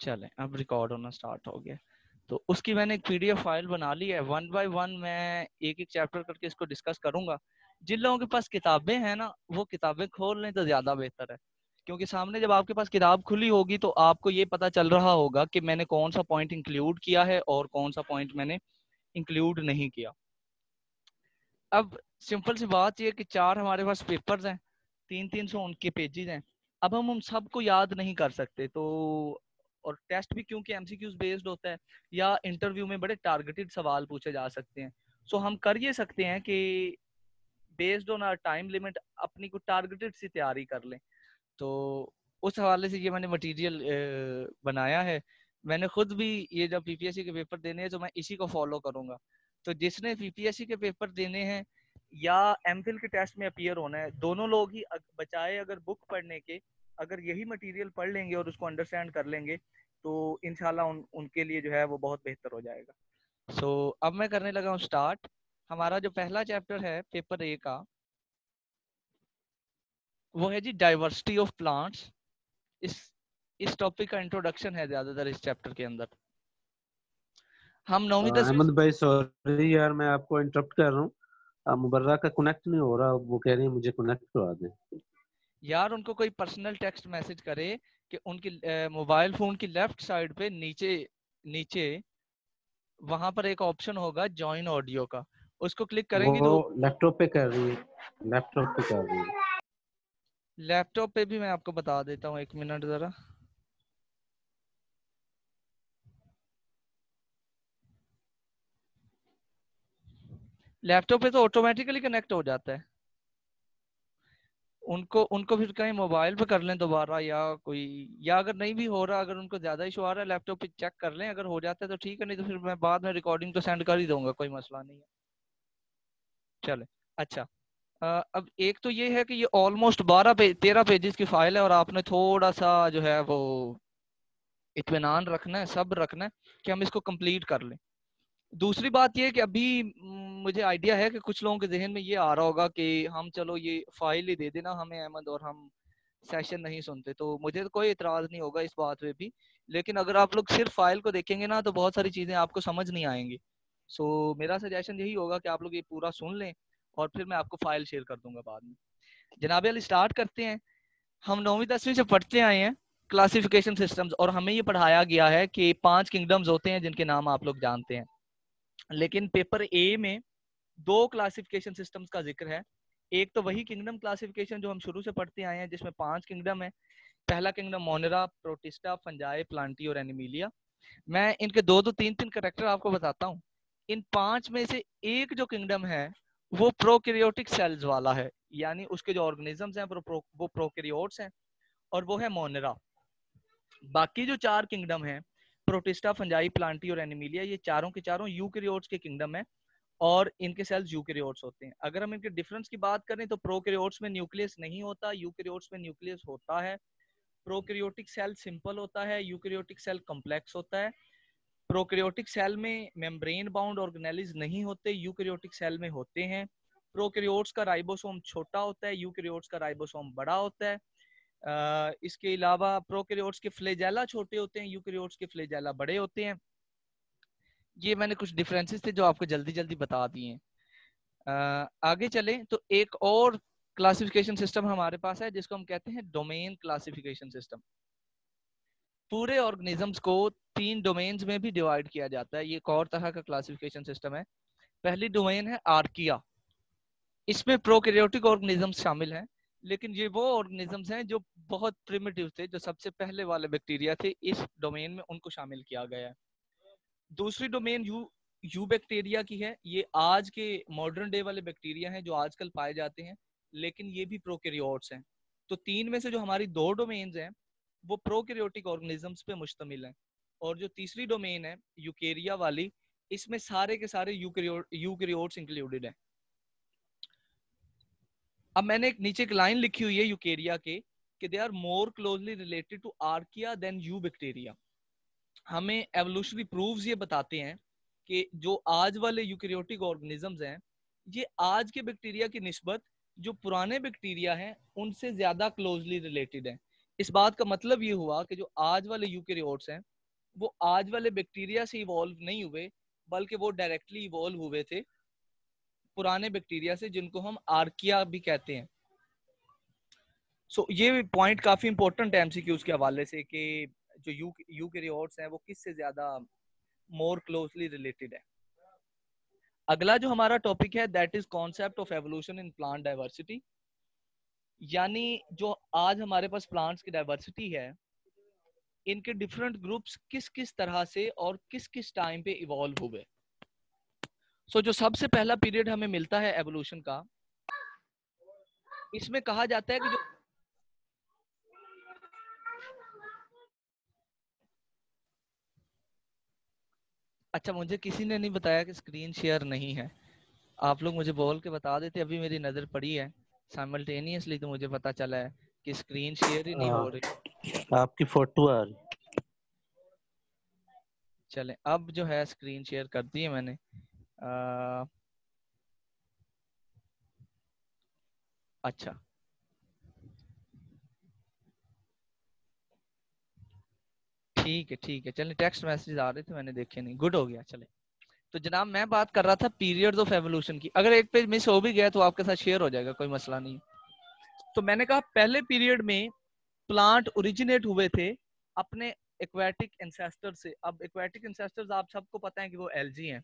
चलें, अब रिकॉर्ड होना स्टार्ट हो गया। तो उसकी मैंने एक पीडीएफ फाइल बना ली है। वन बाय वन मैं एक एक चैप्टर करके इसको डिस्कस करूंगा। जिन लोगों के पास किताबें हैं ना, वो किताबें खोल लें तो ज्यादा बेहतर है, क्योंकि सामने जब आपके पास किताब खुली होगी तो आपको ये पता चल रहा होगा कि मैंने कौन सा पॉइंट इंक्लूड किया है और कौन सा पॉइंट मैंने इंक्लूड नहीं किया। अब सिंपल सी बात ये कि 4 हमारे पास पेपर्स हैं, 300 उनके पेजेस हैं। अब हम उन सबको याद नहीं कर सकते, तो और टेस्ट भी क्योंकि एमसीक्यूज बेस्ड होता है या इंटरव्यू में बड़े टारगेटेड सवाल पूछे जा सकते हैं। सो हम कर ये सकते हैं कि based on our time limit अपनी को टारगेटेड सी तैयारी कर लें। तो उस हवाले से ये मैंने मटेरियल बनाया है। मैंने खुद भी ये जब पीपीएससी के पेपर देने हैं तो मैं इसी को फॉलो करूंगा। तो जिसने पीपीएससी के पेपर देने हैं या एमफिल के टेस्ट में अपीयर होना है, दोनों लोग ही बचाए अगर बुक पढ़ने के, अगर यही मटेरियल पढ़ लेंगे और उसको अंडरस्टैंड कर लेंगे तो इंशाल्लाह उनके लिए जो है वो बहुत बेहतर हो जाएगा। सो अब मैं करने लगा हूँ स्टार्ट। हमारा जो पहला चैप्टर है पेपर ए का, वो है जी डाइवर्सिटी ऑफ प्लांट्स। इस इस टॉपिक का इंट्रोडक्शन है ज्यादातर इस चैप्टर के अंदर। हम 9वीं 10वीं। अहमद भाई सॉरी यार, मैं आपको इंटरप्ट कर रहा हूँ। मुबर्रा का कनेक्ट नहीं हो रहा, वो कह रही है मुझे कनेक्ट करवा दें। यार उनको कोई पर्सनल टेक्स्ट मैसेज करे कि उनकी मोबाइल फोन की लेफ्ट साइड पे नीचे नीचे वहां पर एक ऑप्शन होगा जॉइन ऑडियो का, उसको क्लिक वो करेंगे तो लैपटॉप पे कर रही है, लैपटॉप पे कर रही है। लैपटॉप पे भी मैं आपको बता देता हूँ, 1 मिनट जरा। लैपटॉप पे तो ऑटोमेटिकली कनेक्ट हो जाता है। उनको उनको फिर कहीं मोबाइल पे कर लें दोबारा या कोई, या अगर नहीं भी हो रहा, अगर उनको ज्यादा इशू आ रहा है लैपटॉप पे चेक कर लें, अगर हो जाता है तो ठीक है, नहीं तो फिर मैं बाद में रिकॉर्डिंग तो सेंड कर ही दूंगा, कोई मसला नहीं है। चले, अच्छा। अब एक तो ये है कि ये ऑलमोस्ट 13 पेजेस की फाइल है और आपने थोड़ा सा जो है वो इत्मीनान रखना है, सब्र रखना है कि हम इसको कंप्लीट कर लें। दूसरी बात ये है कि अभी मुझे आइडिया है कि कुछ लोगों के जहन में ये आ रहा होगा कि हम चलो ये फाइल ही दे देना हमें अहमद और हम सेशन नहीं सुनते, तो मुझे तो कोई इतराज नहीं होगा इस बात पे भी। लेकिन अगर आप लोग सिर्फ फाइल को देखेंगे ना तो बहुत सारी चीजें आपको समझ नहीं आएंगी। सो मेरा सजेशन यही होगा कि आप लोग ये पूरा सुन लें और फिर मैं आपको फाइल शेयर कर दूंगा बाद में। जनाब अली स्टार्ट करते हैं। हम 9वीं 10वीं से पढ़ते आए हैं क्लासिफिकेशन सिस्टम्स, और हमें ये पढ़ाया गया है कि 5 किंगडम्स होते हैं जिनके नाम आप लोग जानते हैं। लेकिन पेपर ए में 2 क्लासिफिकेशन सिस्टम्स का जिक्र है। एक तो वही किंगडम क्लासिफिकेशन जो हम शुरू से पढ़ते आए हैं जिसमें 5 किंगडम है। पहला kingdom Monera, protista, fungi, Plantae और एनिमिलिया। मैं इनके दो दो तीन तीन करेक्टर आपको बताता हूँ। इन 5 में से एक जो किंगडम है वो प्रोकैरियोटिक सेल्स वाला है, यानी उसके जो ऑर्गेनिजम्स हैं वो प्रोकैरियोट्स हैं, और वो है मोनेरा। बाकी जो 4 किंगडम है प्रोटिस्टा, फंजाई, प्लांटी और एनिमिलिया, ये चारों के चारों यूकैरियोट्स के किंगडम है और इनके सेल्स यूकैरियोट्स होते हैं। अगर हम इनके डिफरेंस की बात करें तो प्रोकैरियोट्स में न्यूक्लियस नहीं होता, यूकैरियोट्स में न्यूक्लियस होता है। प्रोकैरियोटिक सेल सिंपल होता है, यूकैरियोटिक सेल कॉम्प्लेक्स होता है। प्रोकैरियोटिक सेल में मेम्ब्रेन बाउंड ऑर्गेनेल्स नहीं होते, यूकैरियोटिक सेल में होते हैं। प्रोकैरियोट्स का राइबोसोम छोटा होता है, यूकैरियोट्स का राइबोसोम बड़ा होता है। इसके अलावा प्रोकैरियोट्स के फ्लैजेला छोटे होते हैं, यूकैरियोट्स के फ्लैजेला बड़े होते हैं। ये मैंने कुछ डिफरेंसेस थे जो आपको जल्दी जल्दी बता दिए हैं। आगे चलें तो एक और क्लासिफिकेशन सिस्टम हमारे पास है जिसको हम कहते हैं डोमेन क्लासिफिकेशन सिस्टम। पूरे ऑर्गेनिजम्स को 3 डोमेन्स में भी डिवाइड किया जाता है। ये एक और तरह का क्लासिफिकेशन सिस्टम है। पहली डोमेन है आर्किया। इसमें प्रोकैरियोटिक ऑर्गेनिजम्स शामिल हैं, लेकिन ये वो ऑर्गेनिजम्स हैं जो बहुत प्रिमिटिव थे, जो सबसे पहले वाले बैक्टीरिया थे, इस डोमेन में उनको शामिल किया गया है। दूसरी डोमेन यू बैक्टीरिया की है। ये आज के मॉडर्न डे वाले बैक्टीरिया हैं जो आजकल पाए जाते हैं, लेकिन ये भी प्रोकैरियोट्स हैं। तो 3 में से जो हमारी 2 डोमेन्स हैं वो प्रोकैरियोटिक ऑर्गेनिजम्स पे मुश्तमिल हैं, और जो तीसरी डोमेन है यूकेरिया वाली, इसमें सारे के सारे यूकैरियोट्स इंक्लूडेड हैं। अब मैंने एक नीचे एक लाइन लिखी हुई है यूकेरिया के कि they are more closely related to archaea than you bacteria. हमें एवोल्यूशनरी प्रूव्स ये बताते हैं कि जो आज वाले यूकैरियोटिक ऑर्गेनिजम्स हैं ये आज के बैक्टीरिया की निस्बत जो पुराने बैक्टीरिया हैं उनसे ज्यादा क्लोजली रिलेटेड हैं। इस बात का मतलब ये हुआ कि जो आज वाले यूकैरियोट्स हैं वो आज वाले बैक्टीरिया से इवॉल्व नहीं हुए, बल्कि वो डायरेक्टली इवॉल्व हुए थे पुराने बैक्टीरिया से, जिनको हम आर्किया भी कहते हैं। ये पॉइंट काफी इंपॉर्टेंट है एमसीक्यूज के हवाले से कि जो यूकेरियोट्स हैं वो किससे ज्यादा मोर क्लोजली रिलेटेड है। अगला जो हमारा टॉपिक है that is concept of evolution in plant diversity, यानी जो आज हमारे पास प्लांट्स की डाइवर्सिटी है, इनके डिफरेंट ग्रुप्स किस किस तरह से और किस किस टाइम पे इवॉल्व हुए। जो सबसे पहला पीरियड हमें मिलता है एवोल्यूशन का, इसमें कहा जाता है कि जो अच्छा, मुझे किसी ने नहीं बताया कि स्क्रीन शेयर नहीं है। आप लोग मुझे बोल के बता देते, अभी मेरी नजर पड़ी है साइमल्टेनियसली, तो मुझे पता चला है कि स्क्रीन शेयर ही नहीं हो रही। आपकी फोटो आ रही। चले, अब जो है स्क्रीन शेयर कर दी है मैंने। अच्छा, ठीक है चले, टेक्स्ट मैसेज आ रहे थे मैंने देखे नहीं, गुड हो गया। चले, तो जनाब मैं बात कर रहा था पीरियड्स ऑफ एवोल्यूशन की। अगर एक पेज मिस हो भी गया तो आपके साथ शेयर हो जाएगा, कोई मसला नहीं। तो मैंने कहा पहले पीरियड में प्लांट ओरिजिनेट हुए थे अपने एक्वेटिक एंसेस्टर से। अब एक्वेटिक एंसेस्टर्स आप सबको पता है कि वो एल्जी हैं।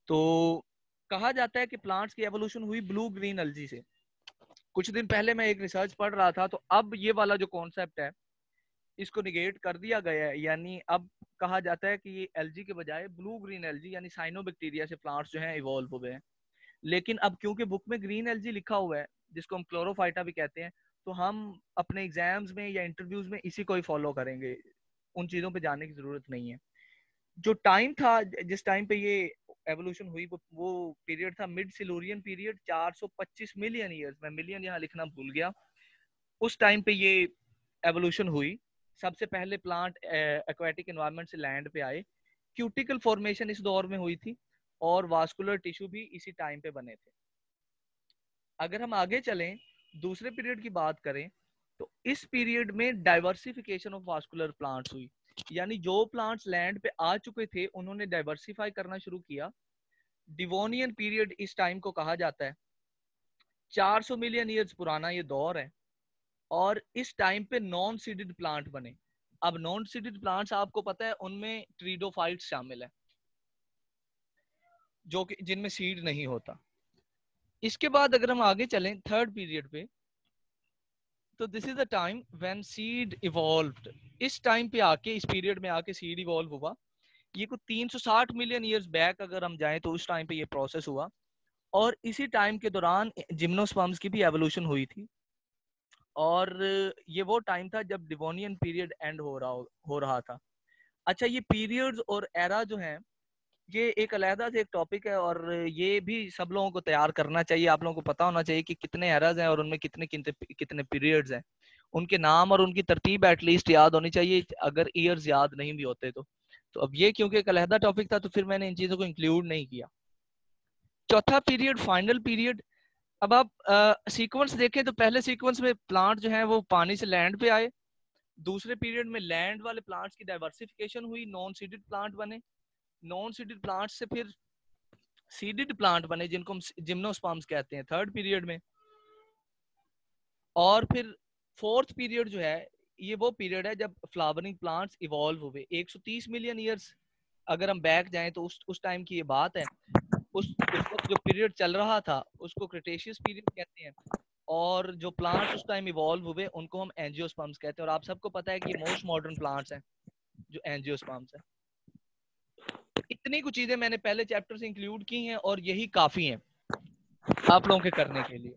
तो कहा जाता है कि प्लांट्स की एवोल्यूशन हुई ब्लू ग्रीन एल्जी से। कुछ दिन पहले मैं एक रिसर्च पढ़ रहा था, तो अब ये वाला जो कॉन्सेप्ट है इसको निगेट कर दिया गया है, यानी अब कहा जाता है कि ये एलजी के बजाय ब्लू ग्रीन एलजी यानी साइनोबैक्टीरिया से प्लांट्स जो हैं इवॉल्व हुए हैं। लेकिन अब क्योंकि बुक में ग्रीन एलजी लिखा हुआ है, जिसको हम क्लोरोफाइटा भी कहते हैं, तो हम अपने एग्जाम्स में या इंटरव्यूज में इसी को ही फॉलो करेंगे, उन चीजों पे जाने की जरूरत नहीं है। जो टाइम था जिस टाइम पे ये एवोल्यूशन हुई, वो पीरियड था mid Silurian period, 425 million years. मैं मिलियन यहाँ लिखना भूल गया। उस टाइम पे ये एवोल्यूशन हुई। सबसे पहले प्लांट एक्वेटिक एनवायरनमेंट से लैंड पे आए। क्यूटिकल फॉर्मेशन इस दौर में हुई थी और वास्कुलर टिश्यू भी इसी टाइम पे बने थे। अगर हम आगे चलें, दूसरे पीरियड की बात करें, तो इस पीरियड में डाइवर्सिफिकेशन ऑफ वास्कुलर प्लांट्स हुई, यानी जो प्लांट्स लैंड पे आ चुके थे उन्होंने डाइवर्सिफाई करना शुरू किया। डिवोनियन पीरियड इस टाइम को कहा जाता है। 400 मिलियन ईयर्स पुराना ये दौर है। और इस टाइम पे नॉन सीडेड प्लांट बने। अब नॉन सीडेड प्लांट्स आपको पता है उनमें ट्रीडोफाइट्स शामिल है, जो कि जिनमें सीड नहीं होता। इसके बाद अगर हम आगे चलें थर्ड पीरियड पे, तो this is the time when seed evolved. इस टाइम पे आके, इस पीरियड में आके सीड इवॉल्व हुआ। ये कुछ 360 मिलियन ईयर्स बैक अगर हम जाएं तो उस टाइम पे ये प्रोसेस हुआ। और इसी टाइम के दौरान जिम्नोस्पर्म्स की भी एवोल्यूशन हुई थी। और ये वो टाइम था जब डिवोनियन पीरियड एंड हो रहा था। अच्छा, ये पीरियड्स और एरा जो हैं, ये एक अलहदा से एक टॉपिक है, और ये भी सब लोगों को तैयार करना चाहिए। आप लोगों को पता होना चाहिए कि कितने एराज हैं और उनमें कितने कितने कितने पीरियड्स हैं। उनके नाम और उनकी तरतीब एटलीस्ट याद होनी चाहिए, अगर ईयर्स याद नहीं भी होते तो अब ये क्योंकि एक अलहदा टॉपिक था तो फिर मैंने इन चीजों को इंक्लूड नहीं किया। चौथा पीरियड फाइनल पीरियड। अब आप सीक्वेंस देखें तो पहले सीक्वेंस में प्लांट जो है वो पानी से लैंड पे आए। दूसरे पीरियड में लैंड वाले प्लांट्स की डाइवर्सिफिकेशन हुई, नॉन सीडेड प्लांट बने। नॉन सीडेड प्लांट से फिर सीडेड प्लांट बने, जिनको हम जिम्नोस्पर्म्स कहते हैं, थर्ड पीरियड में। और फिर फोर्थ पीरियड जो है, ये वो पीरियड है जब फ्लावरिंग प्लांट्स इवॉल्व हुए। 130 मिलियन ईयर्स अगर हम बैक जाएं तो उस टाइम की ये बात है। उस वक्त जो पीरियड चल रहा था उसको क्रिटेशियस पीरियड कहते हैं। और जो प्लांट्स उस टाइम इवॉल्व हुए उनको हम एंजियोस्पर्म्स कहते हैं। और आप सबको पता है कि ये मोस्ट मॉडर्न प्लांट्स हैं जो एंजियोस्पर्म्स हैं। इतनी कुछ चीजें मैंने पहले चैप्टर से इंक्लूड की हैं और यही काफी हैं आप लोगों के करने के लिए।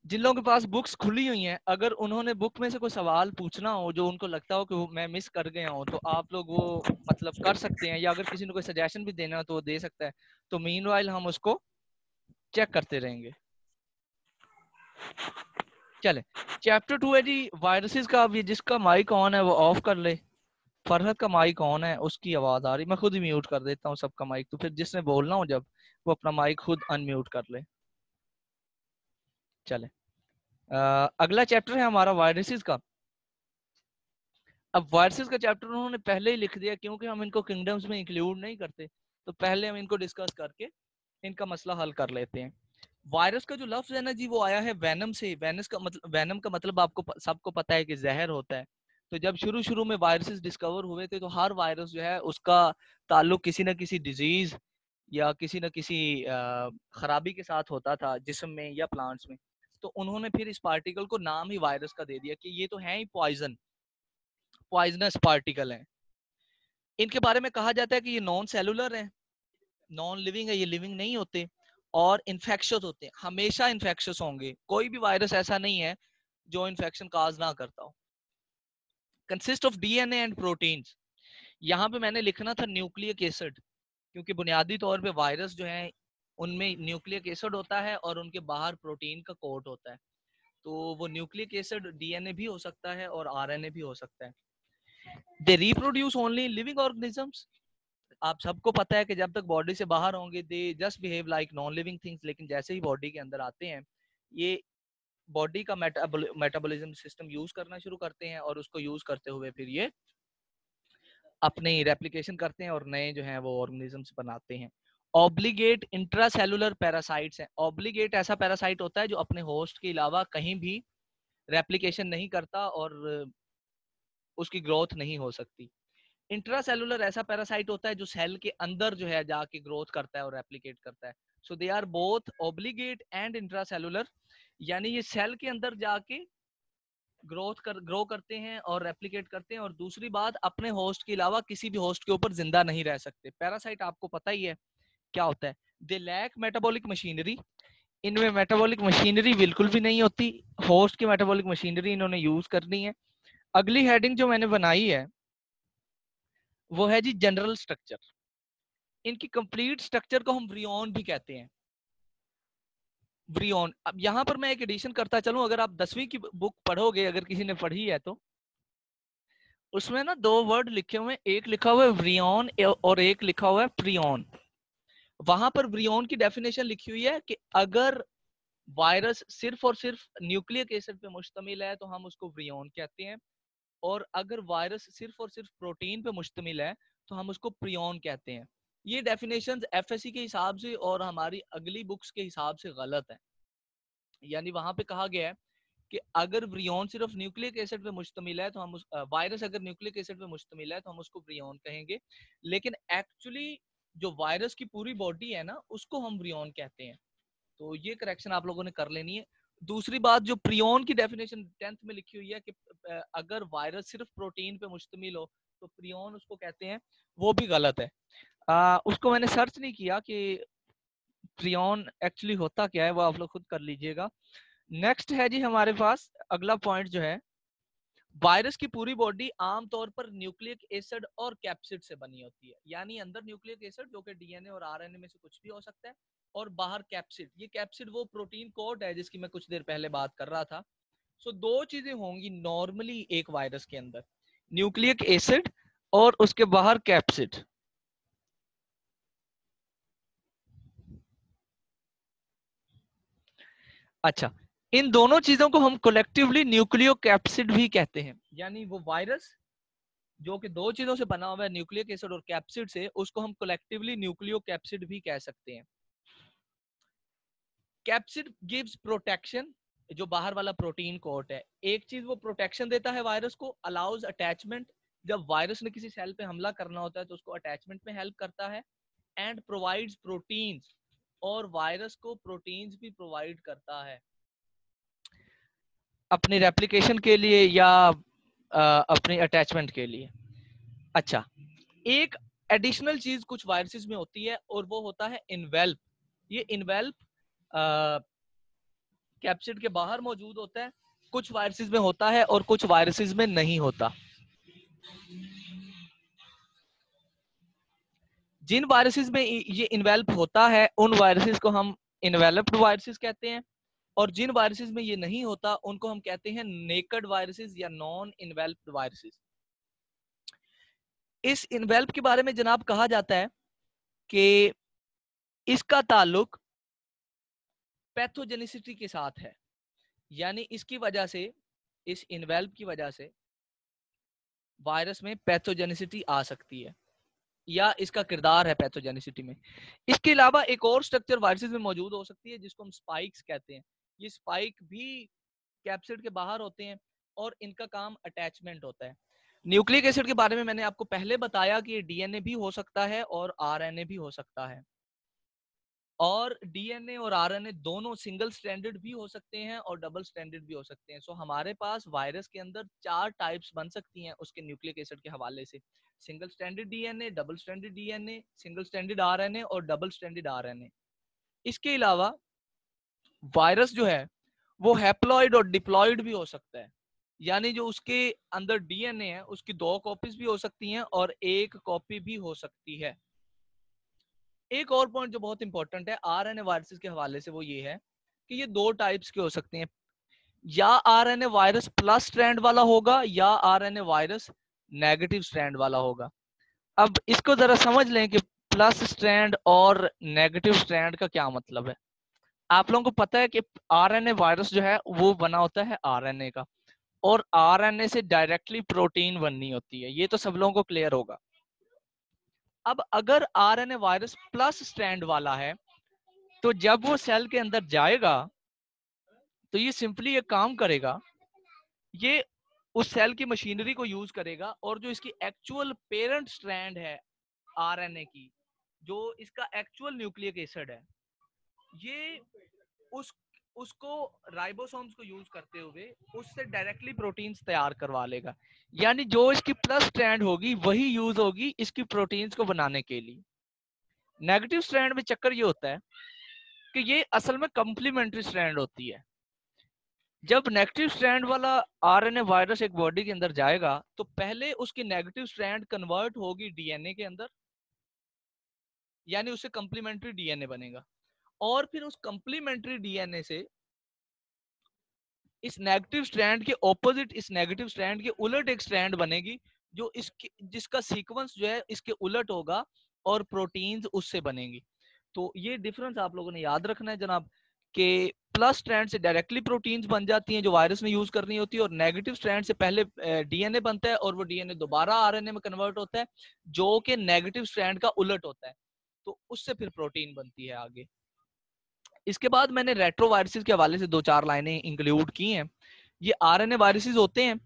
जिन लोगों के पास बुक्स खुली हुई हैं, अगर उन्होंने बुक में से कोई सवाल पूछना हो जो उनको लगता हो कि वो मैं मिस कर गया हूँ, तो आप लोग वो मतलब कर सकते हैं, या अगर किसी ने कोई सजेशन भी देना हो तो वो दे सकता है। तो मीनवाइल हम उसको चेक करते रहेंगे। चले, चैप्टर 2 है जी वायरसेस का। अब ये जिसका माइक ऑन है वो ऑफ कर ले। फरहत का माइक ऑन है, उसकी आवाज आ रही, मैं खुद ही म्यूट कर देता हूँ सबका माइक, तो फिर जिसने बोलना हो जब वो अपना माइक खुद अनम्यूट कर ले। चले, अगला चैप्टर है हमारा वायरसेस का। अब वायरसेस का चैप्टर उन्होंने पहले ही लिख दिया, क्योंकि हम इनको किंगडम्स में इंक्लूड नहीं करते, तो पहले हम इनको डिस्कस करके इनका मसला हल कर लेते हैं। वायरस का जो लफ्ज है ना जी, वो आया है वैनम से। वैनम का मतलब आपको सबको पता है कि जहर होता है। तो जब शुरू शुरू में वायरसेस डिस्कवर हुए थे, तो हर वायरस जो है उसका ताल्लुक किसी न किसी डिजीज या किसी न किसी खराबी के साथ होता था, जिस्म में या प्लांट्स में। तो उन्होंने फिर इस पार्टिकल को नाम ही वायरस का दे दिया कि ये तो है ही पॉइजनस पार्टिकल है। इनके बारे में कहा जाता है कि ये नॉन सेलुलर है, नॉन लिविंग है, ये लिविंग नहीं होते और इन्फेक्शियस होते हैं, हमेशा इन्फेक्शियस होंगे। कोई भी वायरस ऐसा नहीं है जो इन्फेक्शन काज ना करता हो। Consist of DNA and proteins. यहाँ पे मैंने लिखना था न्यूक्लिक एसिड, क्योंकि बुनियादी तौर पे वायरस जो है उनमें न्यूक्लिक एसिड होता है और उनके बाहर प्रोटीन का कोट होता है। तो वो न्यूक्लिक एसिड डीएनए भी हो सकता है और आरएनए भी हो सकता है। They reproduce only living organisms. आप सबको पता है कि जब तक बॉडी से बाहर होंगे they just behave like non living things, लेकिन जैसे ही बॉडी के अंदर आते हैं ये बॉडी का मेटाबॉलिज्म सिस्टम यूज करना शुरू करते हैं और उसको यूज करते हुए फिर ये अपनी रेप्लिकेशन करते हैं और नए जो हैं वो ऑर्गेनिजम्स बनाते हैं। ऑब्लिगेट इंट्रासेलुलर पैरासाइट्स हैं। ऑब्लिगेट ऐसा पैरासाइट होता है जो अपने होस्ट के अलावा कहीं भी रेप्लिकेशन नहीं करता और उसकी ग्रोथ नहीं हो सकती। इंट्रासेलुलर ऐसा पैरासाइट होता है जो सेल के अंदर जो है जाके ग्रोथ करता है और रेप्लिकेट करता है। So they are both obligate and intracellular, यानी ये सेल के अंदर जाके ग्रो करते हैं और रेप्लिकेट करते हैं, और दूसरी बात अपने होस्ट के अलावा किसी भी होस्ट के ऊपर जिंदा नहीं रह सकते। पैरासाइट आपको पता ही है क्या होता है। They lack metabolic machinery. इनमें मेटाबॉलिक मशीनरी बिल्कुल भी नहीं होती, होस्ट की मेटाबॉलिक मशीनरी इन्होंने यूज करनी है। अगली हेडिंग जो मैंने बनाई है वो है जी जनरल स्ट्रक्चर। इनकी कंप्लीट स्ट्रक्चर को हम व्रियोन भी कहते हैं। व्रियोन। अब यहाँ पर मैं एक एडिशन करता चलूं, अगर आप 10वीं की बुक पढ़ोगे, अगर किसी ने पढ़ी है तो उसमें ना दो वर्ड लिखे हुए हैं, एक लिखा हुआ है व्रियोन और एक लिखा हुआ है प्रियोन। वहां पर व्रियोन की डेफिनेशन लिखी हुई है कि अगर वायरस सिर्फ और सिर्फ न्यूक्लिक एसिड पे मुश्तमिल है तो हम उसको व्रियोन कहते हैं, और अगर वायरस सिर्फ और सिर्फ प्रोटीन पे मुश्तमिल है तो हम उसको प्रियोन कहते हैं। ये डेफिनेशंस एफएससी के हिसाब से और हमारी अगली बुक्स के हिसाब से गलत है। यानी वहां पे कहा गया है कि अगर व्रियोन सिर्फ न्यूक्लिक एसिड पे मुश्तमिल है तो हम वायरस अगर न्यूक्लिक एसिड पे मुश्तमिल है तो हम उसको व्रियोन कहेंगे, लेकिन एक्चुअली जो वायरस की पूरी बॉडी है ना उसको हम व्रियोन कहते हैं। तो ये करेक्शन आप लोगों ने कर लेनी है। दूसरी बात, जो प्रियोन की डेफिनेशन 10th में लिखी हुई है कि अगर वायरस सिर्फ प्रोटीन पे मुश्तमिल हो तो प्रियोन उसको कहते हैं, वो भी गलत है। उसको मैंने सर्च नहीं किया कि प्रियोन एक्चुअली होता क्या है, वो आप लोग खुद कर लीजिएगा। नेक्स्ट है जी हमारे पास अगला पॉइंट जो है, वायरस की पूरी बॉडी आमतौर पर न्यूक्लिक एसिड और कैप्सिड से बनी होती है। यानी अंदर न्यूक्लिक एसिड जो कि डीएनए और आरएनए में से कुछ भी हो सकता है, और बाहर कैप्सिड। ये कैप्सिड वो प्रोटीन कोड है जिसकी मैं कुछ देर पहले बात कर रहा था। सो दो चीजें होंगी नॉर्मली एक वायरस के अंदर, न्यूक्लिक एसिड और उसके बाहर कैप्सिड। अच्छा, इन दोनों चीजों को हम कलेक्टिवली न्यूक्लियोकैप्सिड भी कहते हैं। यानी वो वायरस जो कि दो चीजों से बना हुआ है, न्यूक्लिक एसिड और कैप्सिड से, उसको हम कलेक्टिवली न्यूक्लियोकैप्सिड भी कह सकते हैं। कैप्सिड गिव्स प्रोटेक्शन, जो बाहर वाला प्रोटीन कोट है, एक चीज वो प्रोटेक्शन देता है वायरस को, अलाउज अटैचमेंट, जब वायरस ने किसी सेल पे हमला करना होता है तो उसको अटैचमेंट में हेल्प करता है, एंड प्रोवाइड्स प्रोटीन्स, और वायरस को प्रोटीन्स भी प्रोवाइड करता है अपनी रेप्लिकेशन के लिए या अपनी अटैचमेंट के लिए। अच्छा, एक एडिशनल चीज कुछ वायरसेस में होती है और वो होता है इनवेल्प। ये इनवेल्प कैप्सिड के बाहर मौजूद होता है, कुछ वायरसेस में होता है और कुछ वायरसेस में नहीं होता। जिन वायरसेस में ये इन्वेल्प होता है उन वायरसेस को हम इन्वेलप्ड वायरसेस कहते हैं, और जिन वायरसेस में ये नहीं होता उनको हम कहते हैं नेकेड वायरसेस या नॉन इन्वेल्प्ड वायरसेस। इस इन्वेल्प के बारे में जनाब कहा जाता है कि इसका ताल्लुक पैथोजेनिसिटी के साथ है। यानी इसकी वजह से, इस इन्वेल्प की वजह से वायरस में पैथोजेनिसिटी आ सकती है या इसका किरदार है पैथोजेनिसिटी में। इसके अलावा एक और स्ट्रक्चर वायरसेस में मौजूद हो सकती है जिसको हम स्पाइक्स कहते हैं। ये स्पाइक भी कैप्सिड के बाहर होते हैं और इनका काम अटैचमेंट होता है। न्यूक्लिक एसिड के बारे में मैंने आपको पहले बताया कि डीएनए भी हो सकता है और आरएनए भी हो सकता है, और डीएनए और आरएनए दोनों सिंगल स्ट्रैंडेड भी हो सकते हैं और डबल स्ट्रैंडेड भी हो सकते हैं। सो हमारे पास वायरस के अंदर 4 टाइप्स बन सकती हैं उसके न्यूक्लिक एसिड के हवाले से: single stranded DNA, double stranded DNA, single stranded RNA और डबल स्ट्रैंडेड आरएनए। इसके अलावा वायरस जो है वो हैप्लॉइड और डिप्लॉइड भी हो सकता है, यानी जो उसके अंदर डीएनए है उसकी 2 कॉपीज भी हो सकती हैं और 1 कॉपी भी हो सकती है। एक और पॉइंट जो बहुत इंपॉर्टेंट है आरएनए वायरसेस के हवाले से वो ये है कि ये 2 टाइप्स के हो सकते हैं, या आरएनए वायरस प्लस स्ट्रैंड वाला होगा या आरएनए वायरस नेगेटिव स्ट्रैंड वाला होगा। अब इसको जरा समझ लें कि प्लस स्ट्रैंड और नेगेटिव स्ट्रैंड का क्या मतलब है। आप लोगों को पता है कि आरएनए वायरस जो है वो बना होता है आरएनए का, और आरएनए से डायरेक्टली प्रोटीन बननी होती है, ये तो सब लोगों को क्लियर होगा। अब अगर आरएनए वायरस प्लस स्ट्रैंड वाला है तो जब वो सेल के अंदर जाएगा तो ये सिंपली एक काम करेगा, ये उस सेल की मशीनरी को यूज करेगा और जो इसकी एक्चुअल पेरेंट स्ट्रैंड है आरएनए की, जो इसका एक्चुअल न्यूक्लिक एसिड है, ये उस उसको राइबोसोम्स को यूज करते हुए उससे डायरेक्टली प्रोटीन्स तैयार करवा लेगा। यानी जो इसकी प्लस स्ट्रैंड होगी वही यूज होगी इसकी प्रोटीन्स को बनाने के लिए। नेगेटिव स्ट्रैंड में चक्कर ये होता है कि ये असल में कंप्लीमेंट्री स्ट्रैंड होती है। जब नेगेटिव स्ट्रैंड वाला आरएनए वायरस एक बॉडी के अंदर जाएगा तो पहले उसकी नेगेटिव स्ट्रैंड कन्वर्ट होगी डीएनए के अंदर, यानी उससे कंप्लीमेंट्री डीएनए बनेगा, और फिर उस कंप्लीमेंट्री डीएनए से इस नेगेटिव स्ट्रैंड के ऑपोजिट, इस नेगेटिव स्ट्रैंड के उलट एक स्ट्रैंड बनेगी जो इसके जिसका सीक्वेंस जो है इसके उलट होगा और प्रोटीन्स उससे बनेंगी। तो ये डिफरेंस आप लोगों ने याद रखना है जनाब, कि प्लस स्ट्रैंड से डायरेक्टली प्रोटीन्स बन जाती हैं जो वायरस ने यूज करनी होती है, और नेगेटिव स्ट्रैंड से पहले डीएनए बनता है और वो डीएनए दोबारा आरएनए में कन्वर्ट होता है जो कि नेगेटिव स्ट्रैंड का उलट होता है, तो उससे फिर प्रोटीन बनती है आगे। इसके बाद मैंने रेट्रोवायरसेस के हवाले से 2-4 लाइनें इंक्लूड की हैं। ये आरएनए वायरसेस होते हैं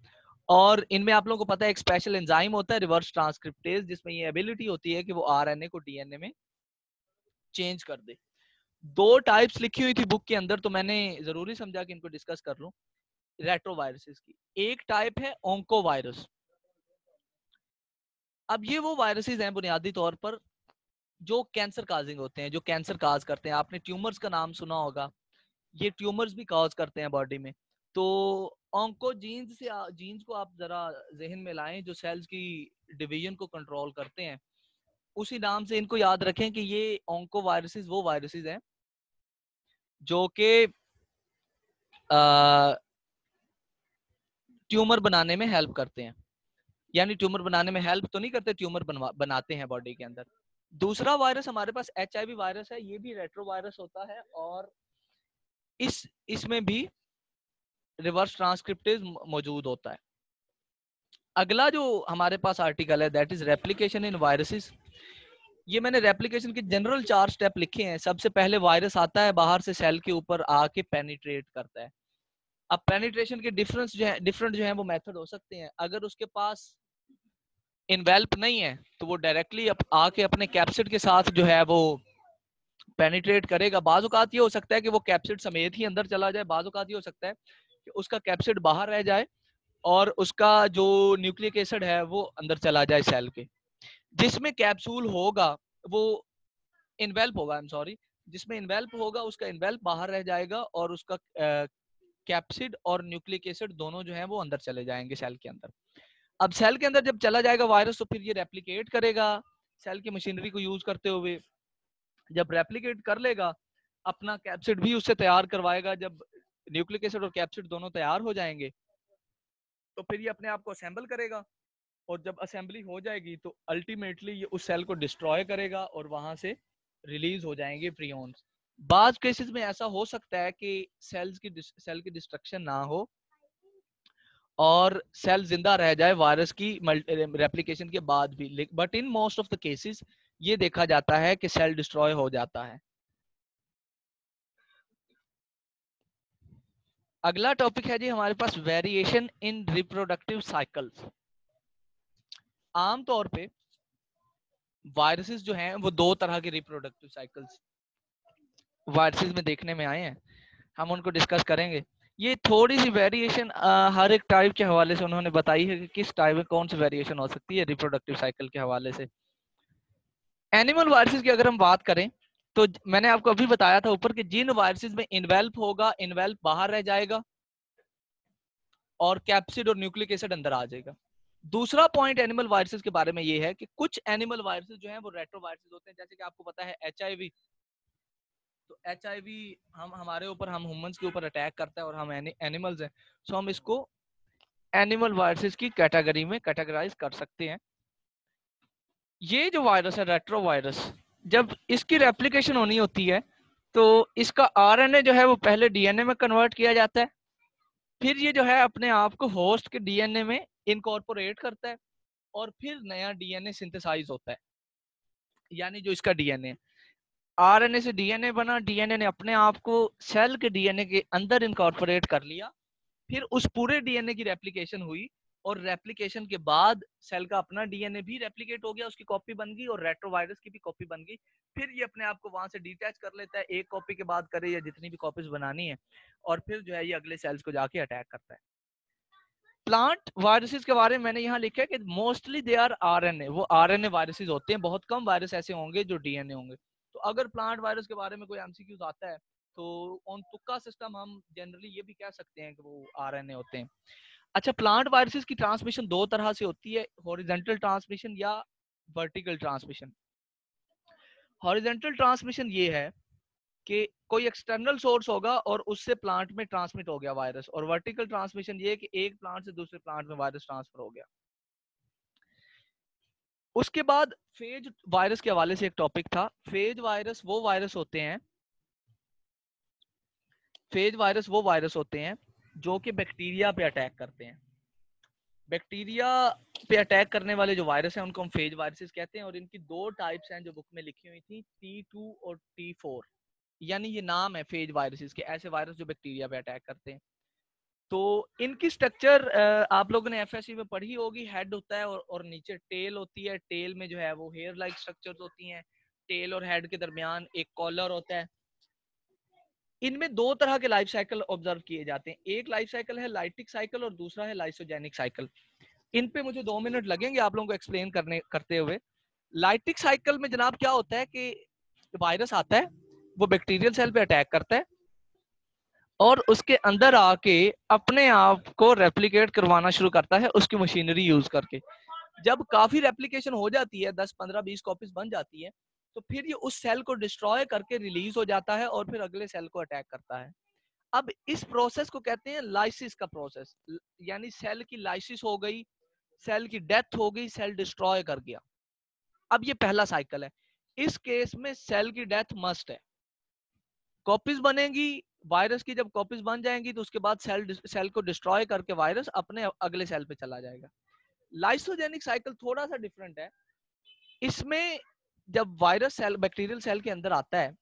और इनमें आप लोगों को पता है एक स्पेशल एंजाइम होता है रिवर्स ट्रांसक्रिप्टेज, जिसमें ये एबिलिटी होती है कि वो आरएनए को डीएनए में चेंज कर दे। 2 टाइप्स लिखी हुई थी बुक के अंदर तो मैंने जरूरी समझा कि इनको डिस्कस कर लूं रेट्रोवायरसेस की। एक टाइप है ओंकोवायरस। अब ये वो वायरसेस हैं बुनियादी तौर पर जो कैंसर काजिंग होते हैं, जो कैंसर काज करते हैं। आपने ट्यूमर्स का नाम सुना होगा, ये ट्यूमर्स भी कॉज करते हैं बॉडी में। तो ऑन्कोजीन्स से जीन्स को आप जरा जहन में लाएं जो सेल्स की डिवीजन को कंट्रोल करते हैं, उसी नाम से इनको याद रखें कि ये ऑन्को वायरसेस वो वायरसेस हैं जो कि ट्यूमर बनाने में हेल्प करते हैं। यानी ट्यूमर बनाने में हेल्प तो नहीं करते, ट्यूमर बनाते हैं बॉडी के अंदर। दूसरा वायरस हमारे पास एचआईवी वायरस है, ये भी रेट्रोवायरस होता है और इसमें भी रिवर्स ट्रांसक्रिप्टेज मौजूद होता है। अगला जो हमारे पास आर्टिकल है that is replication in viruses. ये मैंने रेप्लिकेशन के जनरल 4 स्टेप लिखे हैं। सबसे पहले वायरस आता है बाहर से, सेल के ऊपर आके पेनिट्रेट करता है। अब पेनिट्रेशन के डिफरेंट जो है वो मेथड हो सकते हैं। अगर उसके पास इन्वेल्प नहीं है तो वो डायरेक्टली आके अपने कैप्सिड के साथ जो है वो पेनिट्रेट करेगा। बाज़ औक़ात ये हो सकता है कि वो कैप्सिड समेत ही अंदर चला जाए, बाज़ औक़ात ये हो सकता है कि उसका कैप्सिड बाहर रह जाए और उसका जो न्यूक्लिक एसिड है वो अंदर चला जाए सेल के। जिसमें कैप्सूल होगा वो इन्वेल्प होगा, आई एम सॉरी, जिसमें इन्वेल्प होगा उसका इन्वेल्प बाहर रह जाएगा और उसका कैप्सिड और न्यूक्लिक एसिड दोनों जो है वो अंदर चले जाएंगे सेल के अंदर। अब सेल के अंदर जब चला जाएगा वायरस तो फिर ये रेप्लिकेट करेगा सेल की मशीनरी को यूज करते हुए। जब रेप्लिकेट कर लेगा अपना कैप्सिड भी उससे तैयार करवाएगा। जब न्यूक्लिक एसिड और कैप्सिड दोनों तैयार हो जाएंगे तो फिर ये अपने आप को असेंबल करेगा, और जब असेंबली हो जाएगी तो अल्टीमेटली ये उस सेल को डिस्ट्रॉय करेगा और वहां से रिलीज हो जाएंगे प्रियॉन्स। बाज केसेस में ऐसा हो सकता है कि सेल की डिस्ट्रक्शन ना हो और सेल जिंदा रह जाए वायरस की रेप्लिकेशन के बाद भी, but in most of the cases ये देखा जाता है कि सेल डिस्ट्रॉय हो जाता है। अगला टॉपिक है जी हमारे पास वेरिएशन इन रिप्रोडक्टिव साइकिल्स। आमतौर पे वायरसेस जो हैं वो दो तरह के रिप्रोडक्टिव साइकिल्स वायरसेस में देखने में आए हैं, हम उनको डिस्कस करेंगे। ये थोड़ी सी वेरिएशन हर एक टाइप के हवाले से उन्होंने बताई है कि किस टाइप में कौन सी वेरिएशन हो सकती है रिप्रोडक्टिव साइकिल के हवाले से। एनिमल वायरसेस की अगर हम बात करें तो मैंने आपको अभी बताया था ऊपर कि जिन वायरसेस में इन्वेल्प होगा, इन्वेल्प बाहर रह जाएगा और कैप्सिड और न्यूक्लिक एसिड अंदर आ जाएगा। दूसरा पॉइंट एनिमल वायरसेस के बारे में ये है कि कुछ एनिमल वायरसेस जो हैं वो रेट्रोवायरसेस होते हैं, जैसे कि आपको पता है एचआईवी। तो एचआईवी हम हमारे ऊपर, हम ह्यूमंस के ऊपर अटैक करता है और हम एनिमल्स हैं, सो हम इसको एनिमल वायरसेस की कैटेगरी में कैटेगराइज कर सकते हैं। ये जो वायरस है रेट्रो वायरस, जब इसकी रेप्लिकेशन होनी होती है तो इसका आरएनए जो है वो पहले डीएनए में कन्वर्ट किया जाता है, फिर ये जो है अपने आप को होस्ट के डीएनए में इनकॉर्पोरेट करता है और फिर नया डीएनए सिंथेसाइज होता है। यानी जो इसका डीएनए, आरएनए से डीएनए बना, डीएनए ने अपने आप को सेल के डीएनए के अंदर इनकॉर्पोरेट कर लिया, फिर उस पूरे डीएनए की रेप्लिकेशन हुई और रेप्लिकेशन के बाद सेल का अपना डीएनए भी रेप्लिकेट हो गया, उसकी कॉपी बन गई और रेट्रोवायरस की भी कॉपी बन गई। फिर ये अपने आप को वहां से डिटैच कर लेता है, एक कॉपी के बाद करे या जितनी भी कॉपीज बनानी है, और फिर जो है ये अगले सेल्स को जाके अटैक करता है। प्लांट वायरसेस के बारे में मैंने यहाँ लिखा है कि मोस्टली दे आर आरएनए, वो आरएनए वायरसेस होते हैं, बहुत कम वायरस ऐसे होंगे जो डीएनए होंगे। तो अगर प्लांट वायरस के बारे में कोई एमसीक्यूज आता है तो ऑन तुक्का सिस्टम हम जनरली ये भी कह सकते हैं कि वो आरएनए होते हैं। अच्छा, प्लांट वायरसेस की ट्रांसमिशन दो तरह से होती है, हॉरिजॉन्टल ट्रांसमिशन या वर्टिकल ट्रांसमिशन। हॉरिजॉन्टल ट्रांसमिशन ये है कि कोई एक्सटर्नल सोर्स होगा और उससे प्लांट में ट्रांसमिट हो गया वायरस, और वर्टिकल ट्रांसमिशन ये है कि एक प्लांट से दूसरे प्लांट में वायरस ट्रांसफर हो गया। उसके बाद फेज वायरस के हवाले से एक टॉपिक था। फेज वायरस वो वायरस होते हैं, फेज वायरस वो वायरस होते हैं जो कि बैक्टीरिया पे अटैक करते हैं। बैक्टीरिया पे अटैक करने वाले जो वायरस हैं उनको हम फेज वायरसेस कहते हैं, और इनकी दो टाइप्स हैं जो बुक में लिखी हुई थी, T2 और T4। यानी ये नाम है फेज वायरसेस के, ऐसे वायरस जो बैक्टीरिया पे अटैक करते हैं। तो इनकी स्ट्रक्चर आप लोगों ने एफएससी में पढ़ी होगी। हेड होता है और नीचे टेल होती है, टेल में जो है वो हेयर लाइक स्ट्रक्चर्स होती हैं, टेल और हेड के दरमियान एक कॉलर होता है। इनमें दो तरह के लाइफ साइकिल ऑब्जर्व किए जाते हैं, एक लाइफ साइकिल है लाइटिक साइकिल और दूसरा है लाइसोजेनिक साइकिल। इन पे मुझे 2 मिनट लगेंगे आप लोगों को एक्सप्लेन करते हुए। लाइटिक साइकिल में जनाब क्या होता है कि वायरस आता है, वो बैक्टीरियल सेल पे अटैक करता है और उसके अंदर आके अपने आप को रेप्लिकेट करवाना शुरू करता है उसकी मशीनरी यूज करके। जब काफी रेप्लिकेशन हो जाती है, 10 15 20 कॉपीज बन जाती है, तो फिर ये उस सेल को डिस्ट्रॉय करके रिलीज हो जाता है और फिर अगले सेल को अटैक करता है। अब इस प्रोसेस को कहते हैं लाइसिस का प्रोसेस, यानी सेल की लाइसिस हो गई, सेल की डेथ हो गई, सेल डिस्ट्रॉय कर गया। अब ये पहला साइकिल है। इस केस में सेल की डेथ मस्ट है, कॉपीज बनेगी वायरस की, जब कॉपीज बन जाएंगी तो उसके बाद सेल को डिस्ट्रॉय करके वायरस अपने अगले सेल पे चला जाएगा। लाइसोजेनिक साइकिल थोड़ा सा डिफरेंट है। इसमें जब वायरस सेल बैक्टीरियल सेल के अंदर आता है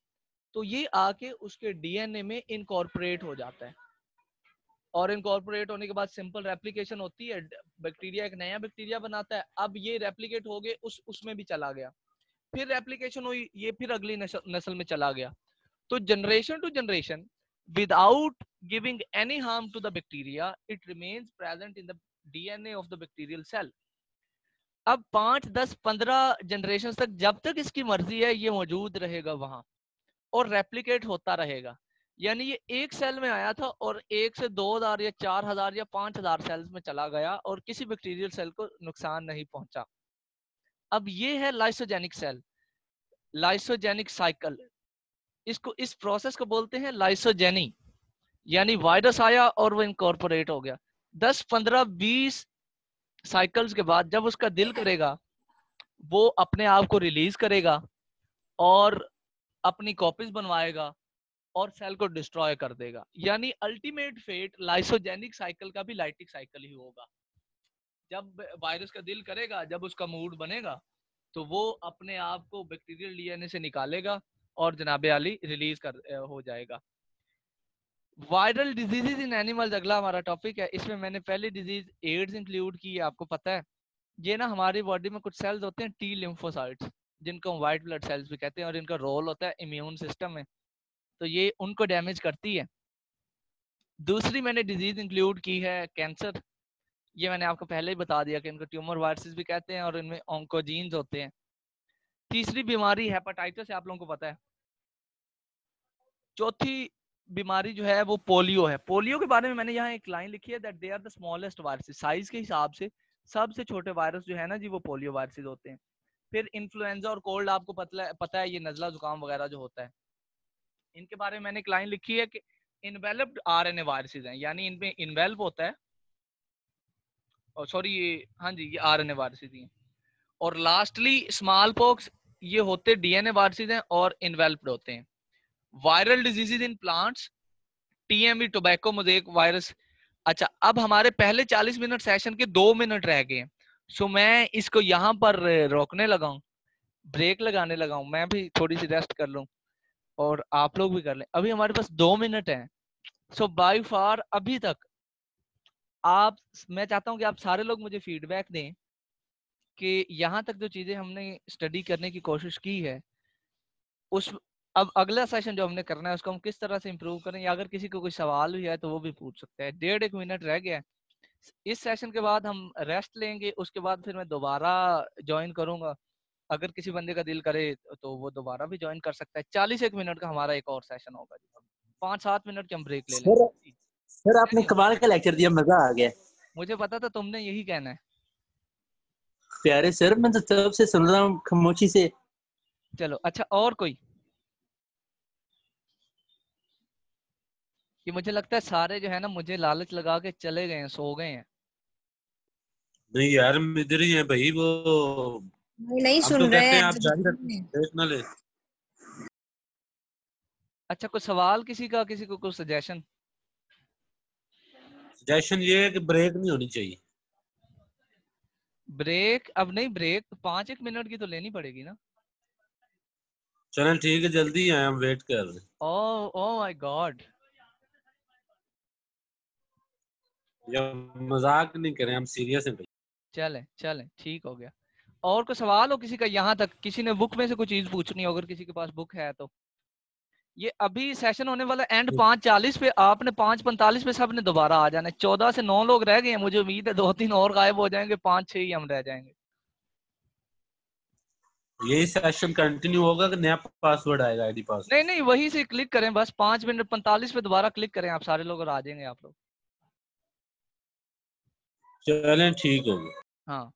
तो ये आके उसके डीएनए में इनकॉर्पोरेट हो जाता है, और इनकॉर्पोरेट होने के बाद सिंपल रेप्लिकेशन होती है, बैक्टीरिया एक नया बैक्टीरिया बनाता है। अब ये रेप्लिकेट हो गए, उसमें भी चला गया, फिर रेप्लिकेशन हुई, ये फिर अगली नस्ल में चला गया। तो generation to generation without giving any harm to the bacteria, it remains present in the DNA of the bacterial cell. अब 5 10 15 जनरेशन तक जब तक इसकी मर्जी है ये मौजूद रहेगा वहां और रेप्लिकेट होता रहेगा। यानी ये एक सेल में आया था और 1 से 2000 या 4000 या 5000 सेल्स में चला गया और किसी बैक्टीरियल सेल को नुकसान नहीं पहुंचा। अब ये है लाइसोजेनिक सेल, लाइसोजेनिक साइकिल। इसको, इस प्रोसेस को बोलते हैं लाइसोजेनी। यानी वायरस आया और वो इनकॉर्पोरेट हो गया, 10 15 20 साइकिल्स के बाद जब उसका दिल करेगा वो अपने आप को रिलीज करेगा और अपनी कॉपीज बनवाएगा और सेल को डिस्ट्रॉय कर देगा। यानी अल्टीमेट फेट लाइसोजेनिक साइकिल का भी लाइटिक साइकिल ही होगा। जब वायरस का दिल करेगा, जब उसका मूड बनेगा, तो वो अपने आप को बैक्टीरियल डीएनए से निकालेगा और जनाबे आली रिलीज हो जाएगा। वायरल डिजीजेज इन एनिमल्स अगला हमारा टॉपिक है। इसमें मैंने पहली डिजीज एड्स इंक्लूड की है, आपको पता है। ये ना हमारी बॉडी में कुछ सेल्स होते हैं टी लिम्फोसाइट्स, जिनको हम व्हाइट ब्लड सेल्स भी कहते हैं, और इनका रोल होता है इम्यून सिस्टम में, तो ये उनको डैमेज करती है। दूसरी मैंने डिजीज इंक्लूड की है कैंसर। ये मैंने आपको पहले ही बता दिया कि इनको ट्यूमर वायरसेस भी कहते हैं और इनमें ऑन्कोजीन्स होते हैं। तीसरी बीमारी हेपेटाइटिस है, आप लोगों को पता है। चौथी बीमारी जो है वो पोलियो है। पोलियो के बारे में मैंने यहाँ एक लाइन लिखी है, that they are the smallest viruses. Size के हिसाब से सबसे छोटे वायरस जो है ना जी, वो पोलियो वायरसेस होते हैं। फिर इन्फ्लुएंजा और कोल्ड, आपको पता है ये नजला जुकाम वगैरह जो होता है, इनके बारे में मैंने एक लाइन लिखी है कि इन्वेलप्ड आरएनए वायरसेस हैं, यानी इनमें इन्वेल्व होता है, और सॉरी ये, हाँ जी, ये आरएनए वायरसेस ही हैं। और लास्टली स्मॉल पॉक्स, ये होते डीएनए वायरसेस हैं और इन्वेल्प्ड होते हैं। Viral diseases in plants, TMV tobacco mosaic virus. अच्छा, अब हमारे पहले 40 मिनट सेशन के 2 मिनट रह गए हैं, सो मैं इसको यहाँ पर रोकने लगा हूँ, ब्रेक लगाने लगा हूँ। मैं भी थोड़ी सी रेस्ट कर लूँ और आप लोग भी कर लें। अभी हमारे पास 2 मिनट हैं। सो बाय फार अभी तक आप, मैं चाहता हूँ कि आप सारे लोग मुझे फीडबैक दें कि यहाँ तक जो चीजें हमने स्टडी करने की कोशिश की है, उस अब अगला सेशन जो हमने करना है उसको हम किस तरह से इम्प्रूव करें, या अगर किसी को कोई सवाल भी है तो वो भी पूछ सकते हैं। 1.5 मिनट रह गया है। इस सेशन के बाद हम रेस्ट लेंगे, उसके बाद फिर मैं दोबारा ज्वाइन करूंगा। अगर किसी बंदे का दिल करे तो वो दोबारा भी ज्वाइन कर सकता है। 41 मिनट का हमारा एक और सेशन होगा। 5-7 मिनट की हम ब्रेक ले सर लेंगे। सर आपने कमाल का लेक्चर दिया, मजा आ गया। मुझे पता था तुमने यही कहना है। प्यारे सर, मैं तो तब से सुन रहा हूँ खामोशी से। चलो अच्छा, और कोई? कि मुझे लगता है सारे जो है ना मुझे लालच लगा के चले गए हैं, सो गए हैं। नहीं यार, इधर ही है भाई वो। नहीं हम सुन तो रहे कहते हैं हैं। आप जारी रखें, देख ना ले। अच्छा, कोई सवाल किसी का, किसी को कोई सजेशन? सजेशन ये है कि ब्रेक नहीं होनी चाहिए। ब्रेक अब नहीं, ब्रेक 5-1 मिनट की तो लेनी पड़ेगी ना। चलें ठीक है, जल्दी आए, हम वेट कर रहे हैं। Oh my God. या मजाक नहीं करें, हम सीरियस हैं भाई। चले चले, ठीक हो गया। और कोई सवाल हो किसी का? यहाँ तक किसी ने बुक में से कोई चीज पूछनी हो, अगर किसी के पास बुक है तो। ये अभी सेशन होने वाला एंड 5:40 पे, आपने 5:45 पे सबने दोबारा आ जाना है। 14 से 9 लोग रह गए हैं, मुझे उम्मीद है 2-3 और गायब हो जाएंगे, 5-6 ही हम रह जाएंगे। यही सेशन कंटिन्यू होगा कि नया पासवर्ड आएगा, आईडी पासवर्ड? नहीं नहीं, वही से क्लिक करें बस, 5:45 पे दोबारा क्लिक करें आप सारे लोग और आ जाएंगे आप लोग। चलें ठीक हो गया। हाँ।